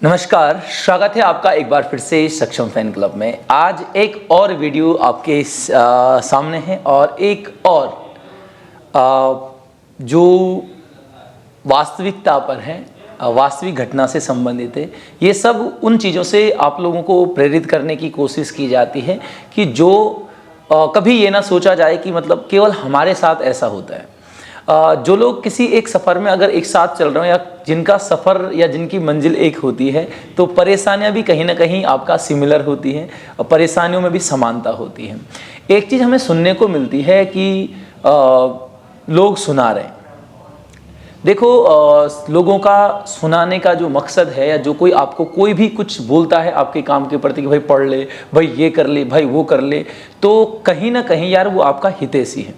नमस्कार, स्वागत है आपका एक बार फिर से सक्षम फैन क्लब में। आज एक और वीडियो आपके सामने है और एक और जो वास्तविकता पर है, वास्तविक घटना से संबंधित है। ये सब उन चीज़ों से आप लोगों को प्रेरित करने की कोशिश की जाती है कि जो कभी ये ना सोचा जाए कि मतलब केवल हमारे साथ ऐसा होता है। जो लोग किसी एक सफ़र में अगर एक साथ चल रहे हैं या जिनका सफ़र या जिनकी मंजिल एक होती है, तो परेशानियां भी कहीं ना कहीं आपका सिमिलर होती हैं और परेशानियों में भी समानता होती है। एक चीज़ हमें सुनने को मिलती है कि लोग सुना रहे हैं। देखो, लोगों का सुनाने का जो मकसद है या जो कोई आपको कोई भी कुछ बोलता है आपके काम के प्रति कि भाई पढ़ ले, भाई ये कर ले, भाई वो कर ले, तो कहीं ना कहीं यार वो आपका हितैषी है।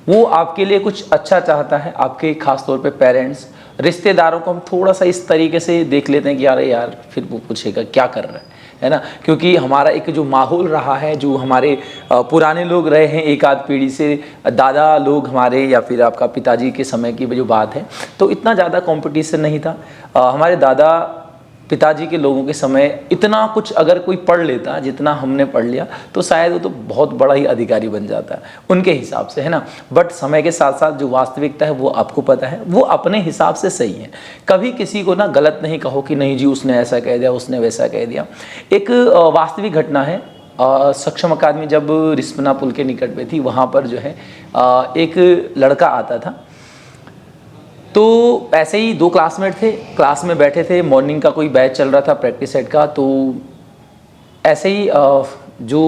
वो आपके लिए कुछ अच्छा चाहता है। आपके खास तौर पे पेरेंट्स, रिश्तेदारों को हम थोड़ा सा इस तरीके से देख लेते हैं कि यार फिर वो पूछेगा क्या कर रहा है ना। क्योंकि हमारा एक जो माहौल रहा है, जो हमारे पुराने लोग रहे हैं एक आध पीढ़ी से, दादा लोग हमारे या फिर आपका पिताजी के समय की जो बात है, तो इतना ज़्यादा कंपटीशन नहीं था। हमारे दादा पिताजी के लोगों के समय इतना कुछ अगर कोई पढ़ लेता जितना हमने पढ़ लिया तो शायद वो तो बहुत बड़ा ही अधिकारी बन जाता है उनके हिसाब से, है ना। बट समय के साथ साथ जो वास्तविकता है वो आपको पता है, वो अपने हिसाब से सही है। कभी किसी को ना गलत नहीं कहो कि नहीं जी उसने ऐसा कह दिया, उसने वैसा कह दिया। एक वास्तविक घटना है, सक्षम अकादमी जब रिस्पना पुल के निकट में थी, वहाँ पर जो है एक लड़का आता था। तो ऐसे ही दो क्लासमेट थे, क्लास में बैठे थे, मॉर्निंग का कोई बैच चल रहा था प्रैक्टिस सेट का। तो ऐसे ही जो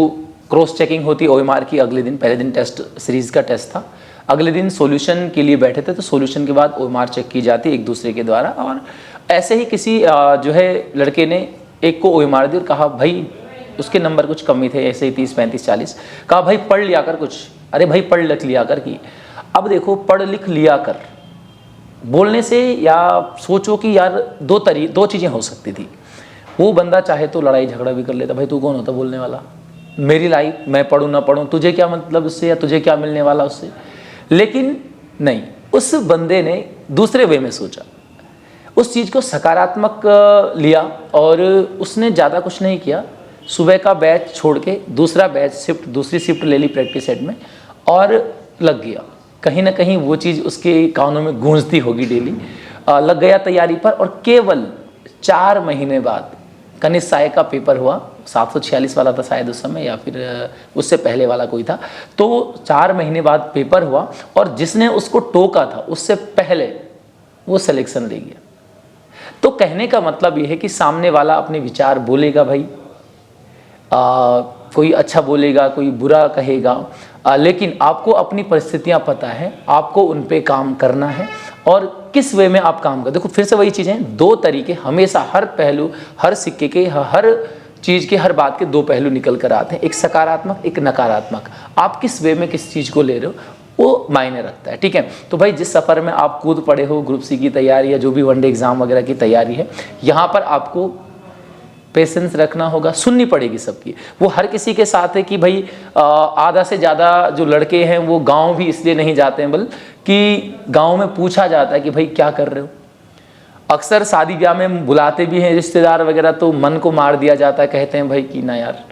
क्रॉस चेकिंग होती ओएमआर की, अगले दिन, पहले दिन टेस्ट सीरीज़ का टेस्ट था, अगले दिन सॉल्यूशन के लिए बैठे थे। तो सॉल्यूशन के बाद ओएमआर चेक की जाती एक दूसरे के द्वारा। और ऐसे ही किसी जो है लड़के ने एक को ओएमआर दी और कहा भाई, उसके नंबर कुछ कमी थे, ऐसे ही 30, 35, 40, कहा भाई पढ़ लिया कर कुछ। अरे भाई पढ़ लिख लिया कर की। अब देखो, पढ़ लिख लिया कर बोलने से या सोचो कि यार दो चीज़ें हो सकती थी। वो बंदा चाहे तो लड़ाई झगड़ा भी कर लेता, भाई तू कौन होता बोलने वाला, मेरी लाइफ, मैं पढ़ूँ ना पढ़ूँ, तुझे क्या मतलब उससे, या तुझे क्या मिलने वाला उससे। लेकिन नहीं, उस बंदे ने दूसरे वे में सोचा, उस चीज़ को सकारात्मक लिया और उसने ज़्यादा कुछ नहीं किया। सुबह का बैच छोड़ के दूसरी शिफ्ट ले ली प्रैक्टिस सेट में और लग गया। कहीं ना कहीं वो चीज़ उसके कानों में गूंजती होगी डेली। लग गया तैयारी पर और केवल 4 महीने बाद कनिष्ठ सहायक का पेपर हुआ। 746 वाला था शायद उस समय, या फिर उससे पहले वाला कोई था। तो 4 महीने बाद पेपर हुआ और जिसने उसको टोका था उससे पहले वो सिलेक्शन ले गया। तो कहने का मतलब ये है कि सामने वाला अपने विचार बोलेगा भाई, कोई अच्छा बोलेगा, कोई बुरा कहेगा, लेकिन आपको अपनी परिस्थितियां पता है, आपको उन पे काम करना है और किस वे में आप काम कर। देखो फिर से वही चीज़ें, दो तरीके हमेशा, हर पहलू, हर सिक्के के, हर चीज़ के, हर बात के दो पहलू निकल कर आते हैं, एक सकारात्मक एक नकारात्मक। आप किस वे में किस चीज़ को ले रहे हो वो मायने रखता है, ठीक है। तो भाई जिस सफ़र में आप कूद पड़े हो, ग्रुप सी की तैयारी या जो भी वनडे एग्ज़ाम वगैरह की तैयारी है, यहाँ पर आपको पेशेंस रखना होगा, सुननी पड़ेगी सबकी। वो हर किसी के साथ है कि भाई आधा से ज़्यादा जो लड़के हैं वो गांव भी इसलिए नहीं जाते हैं बल्कि गांव में पूछा जाता है कि भाई क्या कर रहे हो। अक्सर शादी ब्याह में बुलाते भी हैं रिश्तेदार वगैरह, तो मन को मार दिया जाता है, कहते हैं भाई कि ना यार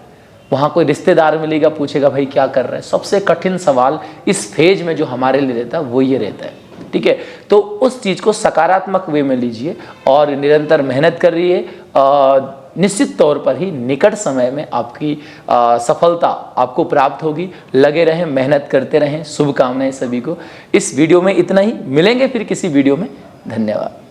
वहाँ कोई रिश्तेदार मिलेगा पूछेगा भाई क्या कर रहा है। सबसे कठिन सवाल इस फेज में जो हमारे लिए रहता है वो ये रहता है, ठीक है। तो उस चीज़ को सकारात्मक वे में लीजिए और निरंतर मेहनत कर रही है। निश्चित तौर पर ही निकट समय में आपकी सफलता आपको प्राप्त होगी। लगे रहें, मेहनत करते रहें। शुभकामनाएं सभी को। इस वीडियो में इतना ही, मिलेंगे फिर किसी वीडियो में। धन्यवाद।